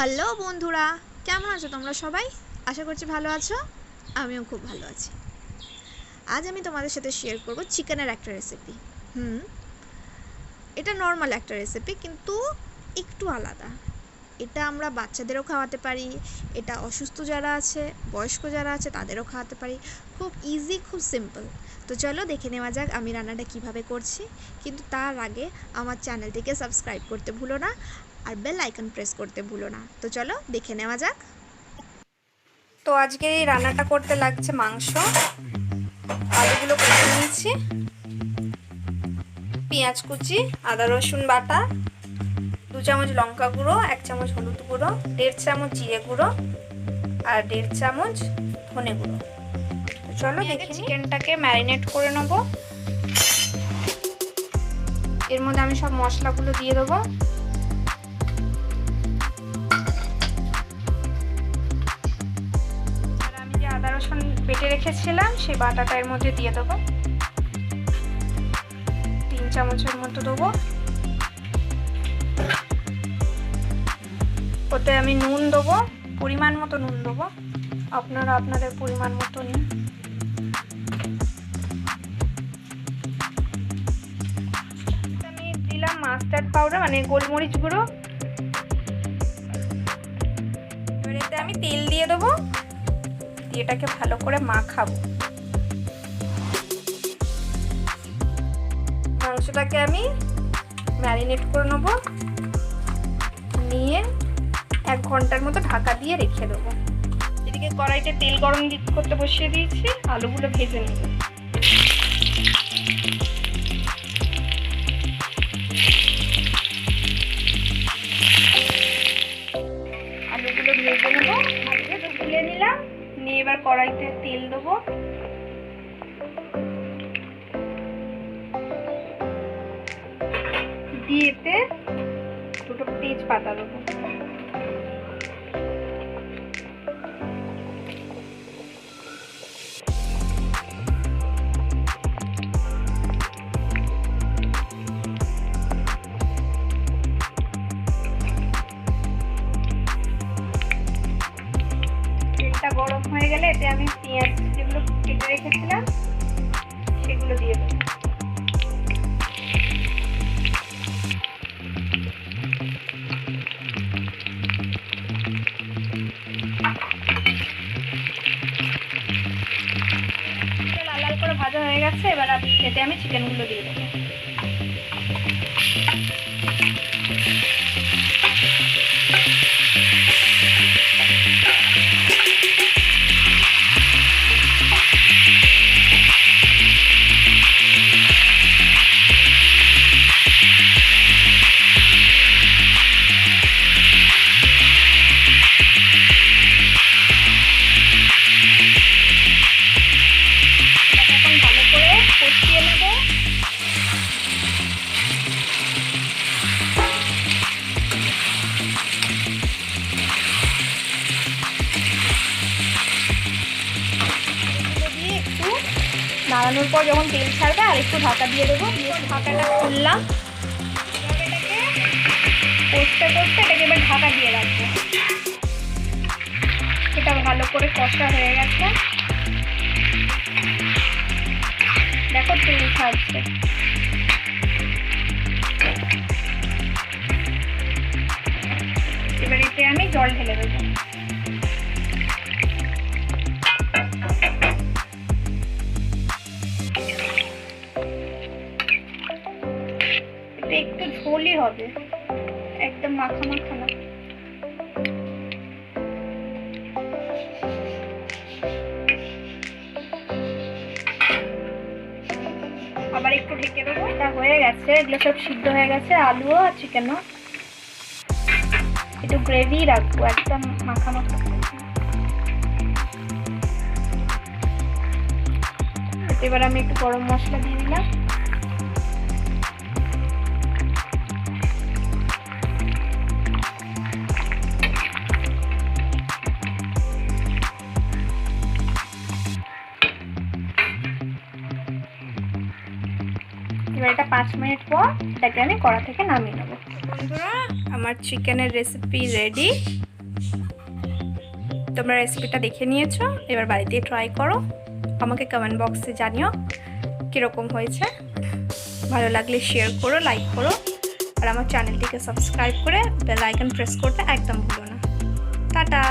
Hello বন্ধুরা, কেমন আছো তোমরা সবাই? আশা করছি ভালো আছো। আমিও খুব ভালো আছি। আজ আমি তোমাদের সাথে শেয়ার করব চিকেনের একটা রেসিপি। এটা নর্মাল একটা রেসিপি, কিন্তু একটু আলাদা। এটা আমরা বাচ্চাদেরও খাওয়াতে পারি, এটা অসুস্থ যারা আছে, বয়স্ক যারা আছে তাদেরও খাওয়াতে পারি। খুব ইজি, খুব সিম্পল। তো চলো দেখে নেওয়া যাক আমি রান্নাটা কিভাবে করছি। কিন্তু তার আগে আমার চ্যানেলটিকে সাবস্ক্রাইব করতে ভুলো না, আর বেল আইকন প্রেস করতে ভুলো না। তো চলো দেখে নেওয়া যাক। তো আজকে এই রান্নাটা করতে লাগছে মাংস। আলুগুলো কেটে নিয়েছি, পেঁয়াজ কুচি, আদা রসুন বাটা, 2 চামচ লঙ্কা গুঁড়ো, 1 চামচ হলুদ গুঁড়ো, 1.5 চামচ জিরে গুঁড়ো আর 1.5 চামচ ধনে গুঁড়ো। চলো দেখি চিকেনটাকে ম্যারিনেট করে নেবো। এর মধ্যে আমি সব মশলাগুলো দিয়ে দেবো। আদা রসুন বেটে রেখেছিলাম সেই বাটাটা এর মধ্যে দিয়ে দেবো। 3 চামচের মতো দেবো। ওতে আমি নুন দেবো, পরিমাণ মতো নুন দেবো, আপনারা আপনাদের পরিমাণ মতো নিন। আমি দিলাম মাস্টার্ড পাউডার, মানে গোলমরিচ গুঁড়ো। এবার এতে আমি তেল দিয়ে দেবো, দিয়ে এটাকে ভালো করে মাখাবো। মাংসটাকে আমি ম্যারিনেট করে নেবো, নিয়ে 1 ঘন্টার মতো ঢাকা দিয়ে রেখে দেবো। এদিকে কড়াইতে তেল গরম করতে বসিয়ে দিয়েছি, আলুগুলো ভেজে নেব। আলুগুলো ভেজে নেবো, আলুগুলো তুলে নিলাম। নিয়ে এবার কড়াইতে তেল দেবো, দিয়ে এতে 2টো তেজপাতা দেবো। তেলটা গরম হয়ে গেলে এতে আমি পেঁয়াজ যেগুলো কেটে রেখেছিলাম সেগুলো দিয়ে দেবো। লাল লাল করে ভাজা হয়ে গেছে, এবার এতে আমি চিকেনগুলো দিয়ে দেবো। নাড়ানোর পর যখন তেল ছাড়বে আর একটু ঢাকা দিয়ে দেবো, দিয়ে ঢাকাটা খুললাম। এটাকে কষতে কষতে এটাকে এবার ঢাকা দিয়ে রাখবো। এটা ভালো করে কষা হয়ে গেছে, দেখো তেল ছাড়ছে। এবার এতে আমি জল ঢেলে দেবো। একটু ঝোলই হবে, একদম মাখা মাখা না। আবার একটু ঢেকে দেবো। এটা হয়ে গেছে, এগুলো সব সিদ্ধ হয়ে গেছে, আলুও আর চিকেনও। একটু গ্রেভি রাখবো, একদম মাখা মাখা। এবার আমি একটু গরম মশলা দিয়ে দিলাম। এবার এটা 5 মিনিট পর এটাকে আমি কড়া থেকে নামিয়ে নেবো। বন্ধুরা, আমার চিকেনের রেসিপি রেডি। তোমরা রেসিপিটা দেখে নিয়েছো, এবার বাড়িতে ট্রাই করো, আমাকে কমেন্ট বক্সে জানিও কীরকম হয়েছে। ভালো লাগলে শেয়ার করো, লাইক করো, আর আমার চ্যানেলটিকে সাবস্ক্রাইব করে বেল আইকন প্রেস করতে একদম ভুলো না। টাটা।